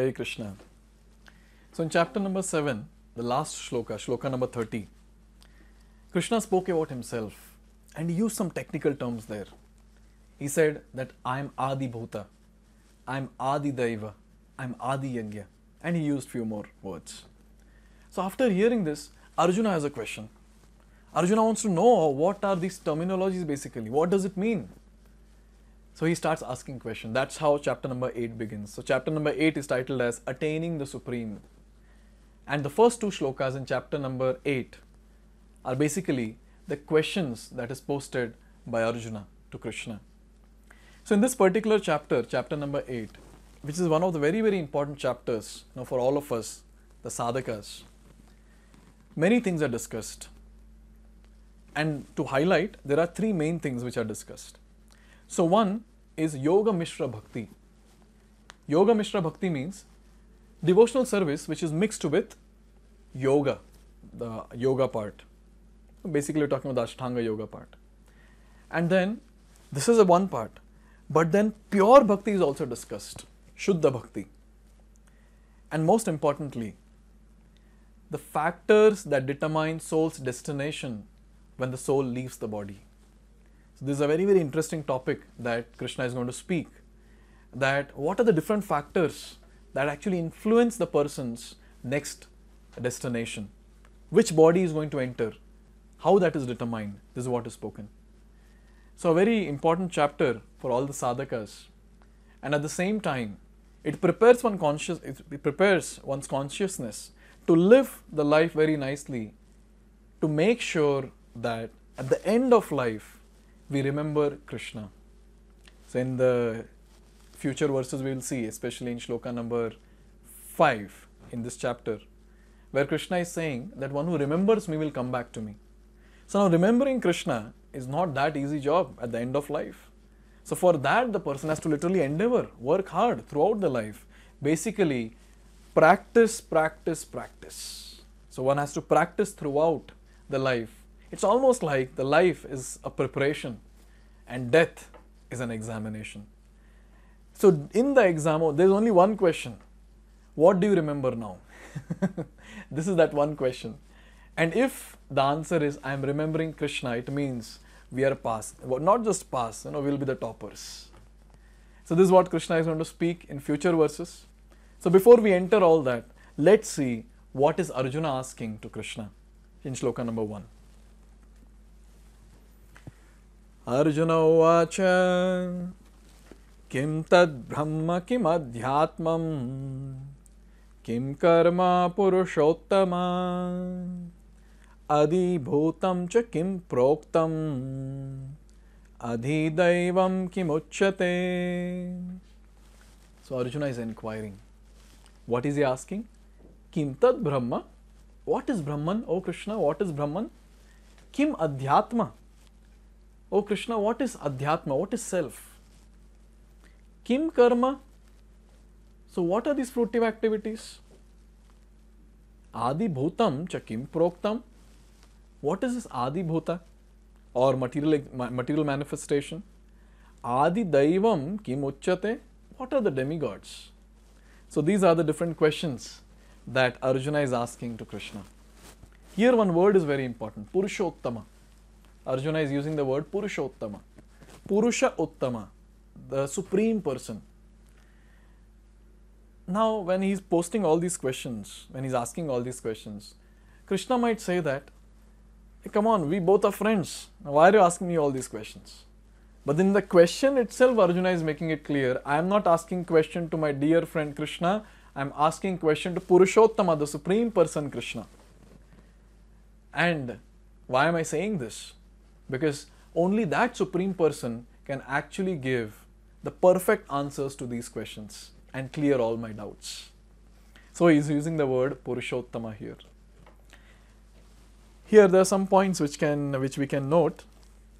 Hare Krishna. So in chapter number 7, the last shloka, shloka number 30, Krishna spoke about himself and he used some technical terms there. He said that I am Adi Bhuta, I am Adi Daiva, I am Adi Yajna, and he used few more words. So after hearing this, Arjuna has a question. Arjuna wants to know what are these terminologies basically, what does it mean? So he starts asking questions. That's how chapter number 8 begins. So chapter number 8 is titled as Attaining the Supreme. And the first two shlokas in chapter number 8 are basically the questions that is posted by Arjuna to Krishna. So in this particular chapter, chapter number 8, which is one of the very, very important chapters for all of us, the sadhakas, many things are discussed. And to highlight, there are three main things which are discussed. So one is Yoga Mishra Bhakti. Yoga Mishra Bhakti means devotional service which is mixed with yoga, the yoga part. Basically we're talking about the Ashtanga yoga part. And then this is a one part. But then pure bhakti is also discussed, Shuddha Bhakti. And most importantly, the factors that determine soul's destination when the soul leaves the body. So this is a very, very interesting topic that Krishna is going to speak. That what are the different factors that actually influence the person's next destination? Which body is going to enter? How that is determined? This is what is spoken. So a very important chapter for all the sadhakas. And at the same time, it prepares one's consciousness to live the life very nicely, to make sure that at the end of life, we remember Krishna. So in the future verses we will see, especially in shloka number 5 in this chapter, where Krishna is saying that one who remembers me will come back to me. So now remembering Krishna is not that easy job at the end of life. So for that the person has to literally endeavor, work hard throughout the life. Basically practice. So one has to practice throughout the life. It's almost like the life is a preparation and death is an examination. So in the exam, there's only one question. What do you remember now? This is that one question. And if the answer is I am remembering Krishna, it means we are past. Not just past, we'll be the toppers. So this is what Krishna is going to speak in future verses. So before we enter all that, let's see what is Arjuna asking to Krishna in shloka number 1. Arjuna uvacha kim tad brahma kim adhyatmam kim karma purushottama adi bhutam cha kim proktam adi daivam kim uchyate. So Arjuna is inquiring. What is he asking? Kim tad brahma? What is Brahman? O Krishna, what is Brahman? Kim adhyatma? O Krishna, what is adhyatma? What is self? Kim karma? So what are these fruitive activities? Adi bhutam cha kim proktam? What is this Adi bhuta or material manifestation? Adi daivam kim uchyate? What are the demigods? So these are the different questions that Arjuna is asking to Krishna. Here one word is very important, Purushottama. Arjuna is using the word Purushottama. Purusha Uttama, the supreme person. Now when he is posting all these questions, when he is asking all these questions, Krishna might say that, hey, come on, we both are friends. Now why are you asking me all these questions? But in the question itself, Arjuna is making it clear, I am not asking question to my dear friend Krishna, I am asking question to Purushottama, the supreme person Krishna. And why am I saying this? Because only that supreme person can actually give the perfect answers to these questions and clear all my doubts. So he is using the word Purushottama here. Here there are some points which we can note.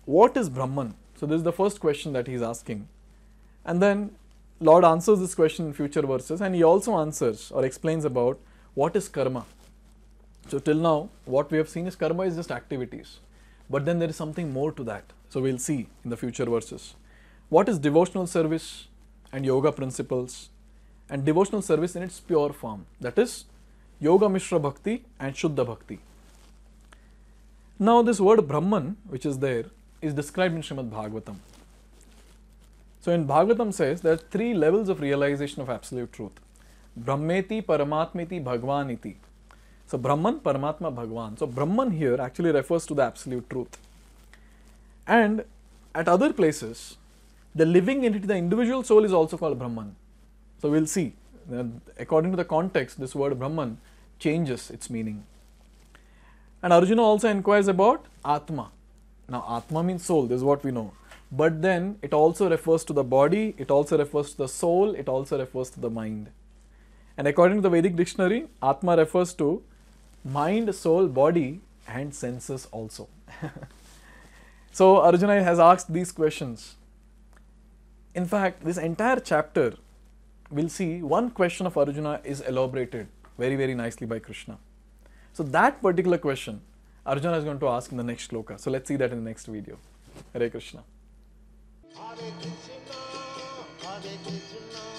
What is Brahman? So this is the first question that he is asking. And then Lord answers this question in future verses, and he also answers or explains about what is karma. So till now what we have seen is karma is just activities. But then there is something more to that. So we'll see in the future verses. What is devotional service and yoga principles? and devotional service in its pure form, that is Yoga Mishra Bhakti and Shuddha Bhakti. Now this word Brahman which is there is described in Srimad Bhagavatam. So in Bhagavatam says there are 3 levels of realization of absolute truth. Brahmeti, Paramatmeti, Bhagwaniti. So Brahman, Paramatma, Bhagwan. So Brahman here actually refers to the absolute truth. And at other places, the living entity, the individual soul is also called Brahman. So we'll see, according to the context, this word Brahman changes its meaning. And Arjuna also inquires about Atma. Now Atma means soul, this is what we know. But then it also refers to the body, it also refers to the soul, it also refers to the mind. And according to the Vedic dictionary, Atma refers to mind, soul, body and senses also. So Arjuna has asked these questions. In fact, this entire chapter, we'll see one question of Arjuna is elaborated very, very nicely by Krishna. So that particular question, Arjuna is going to ask in the next shloka. So let's see that in the next video. Hare Krishna. Hare Krishna, Hare Krishna.